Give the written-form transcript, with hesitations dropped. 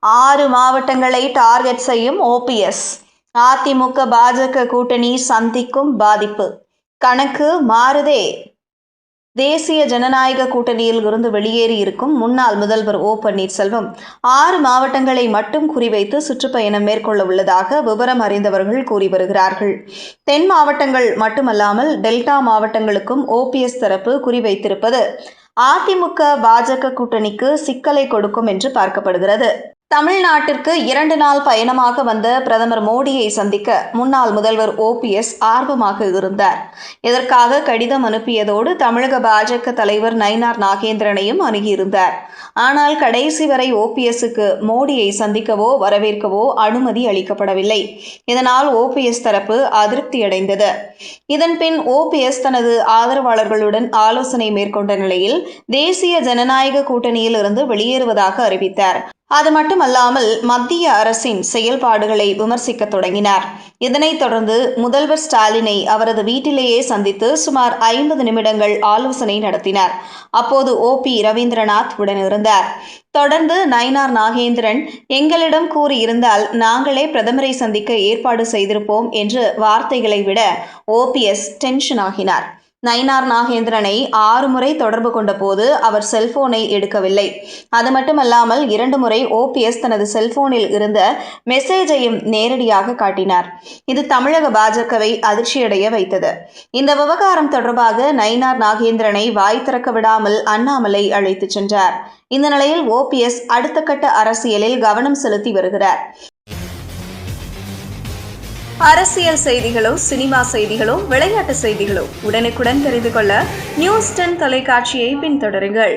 6 மாவட்டங்களை டார்கெட் செய்யும் ஓபிஎஸ். அதிமுக பாஜக கூட்டணி சந்திக்கும் பாதிப்பு. கணக்கு மாறுதே. தேசிய ஜனநாயக கூட்டணியில் இருந்து வெளியேறி இருக்கும் முன்னாள் முதல்வர் ஓ பன்னீர்செல்வம் 6 மாவட்டங்களை மட்டும் குறிவைத்து சுற்றுப்பயணம் மேற்கொள்ள உள்ளதாக விவரம் அறிந்தவர்கள் கூறி வருகிறார்கள். தென் மாவட்டங்கள் மட்டுமல்லாமல் டெல்டா மாவட்டங்களுக்கும் ஓபிஎஸ் தரப்பு குறிவைத்திருப்பது அதிமுக பாஜக கூட்டணிக்கு சிக்கலை கொடுக்கும் என்று பார்க்கப்படுகிறது. தமிழ்நாட்டிற்கு 2 நாள் பயணமாக வந்த பிரதமர் மோடியை சந்திக்க முன்னாள் முதல்வர் ஓபிஎஸ் ஆர்வமாக இருந்தார். இதற்காக கடிதம் அனுப்பியதோடு தமிழக பாஜக தலைவர் நயினார் நாகேந்திரனையும் அணுகியிருந்தார். ஆனால் கடைசி வரை ஓபிஎஸ்க்கு மோடியை சந்திக்கவோ வரவேற்கவோ அனுமதி அளிக்கப்படவில்லை. இதனால் ஓபிஎஸ் தரப்பு அதிருப்தியடைந்தது. இதன்பின் ஓபிஎஸ் தனது ஆதரவாளர்களுடன் ஆலோசனை மேற்கொண்ட நிலையில் தேசிய ஜனநாயக கூட்டணியில் இருந்து வெளியேறுவதாக அறிவித்தார். அது மட்டுமல்லாமல் மத்திய அரசின் செயல்பாடுகளை விமர்சிக்க தொடங்கினார். இதனைத் தொடர்ந்து முதல்வர் ஸ்டாலினை அவரது வீட்டிலேயே சந்தித்து சுமார் 50 நிமிடங்கள் ஆலோசனை நடத்தினார். அப்போது ஓபி ரவீந்திரநாத் உடனிருந்தார். தொடர்ந்து நயினார் நாகேந்திரன், எங்களிடம் கூறியிருந்தால் நாங்களே பிரதமரை சந்திக்க ஏற்பாடு செய்திருப்போம் என்று வார்த்தைகளை விட ஓபிஎஸ் டென்ஷன் ஆகினார். நயினார் நாகேந்திரனை 6 முறை தொடர்பு கொண்ட போது அவர் செல்போனை எடுக்கவில்லை. அது மட்டுமல்லாமல் 2 முறை ஓபிஎஸ் தனது செல்போனில் இருந்த மெசேஜையும் நேரடியாக காட்டினார். இது தமிழக பாஜகவை அதிர்ச்சியடைய வைத்தது. இந்த விவகாரம் தொடர்பாக நயினார் நாகேந்திரனை வாய் திறக்க விடாமல் அண்ணாமலை அழைத்துச் சென்றார். இந்த நிலையில் ஓபிஎஸ் அடுத்த கட்ட அரசியலில் கவனம் செலுத்தி வருகிறார். அரசியல் செய்திகளோ, சினிமா செய்திகளோ, விளையாட்டு செய்திகளோ உடனுக்குடன் தெரிந்து கொள்ள நியூஸ் 10 தொலைக்காட்சியை பின்தொடருங்கள்.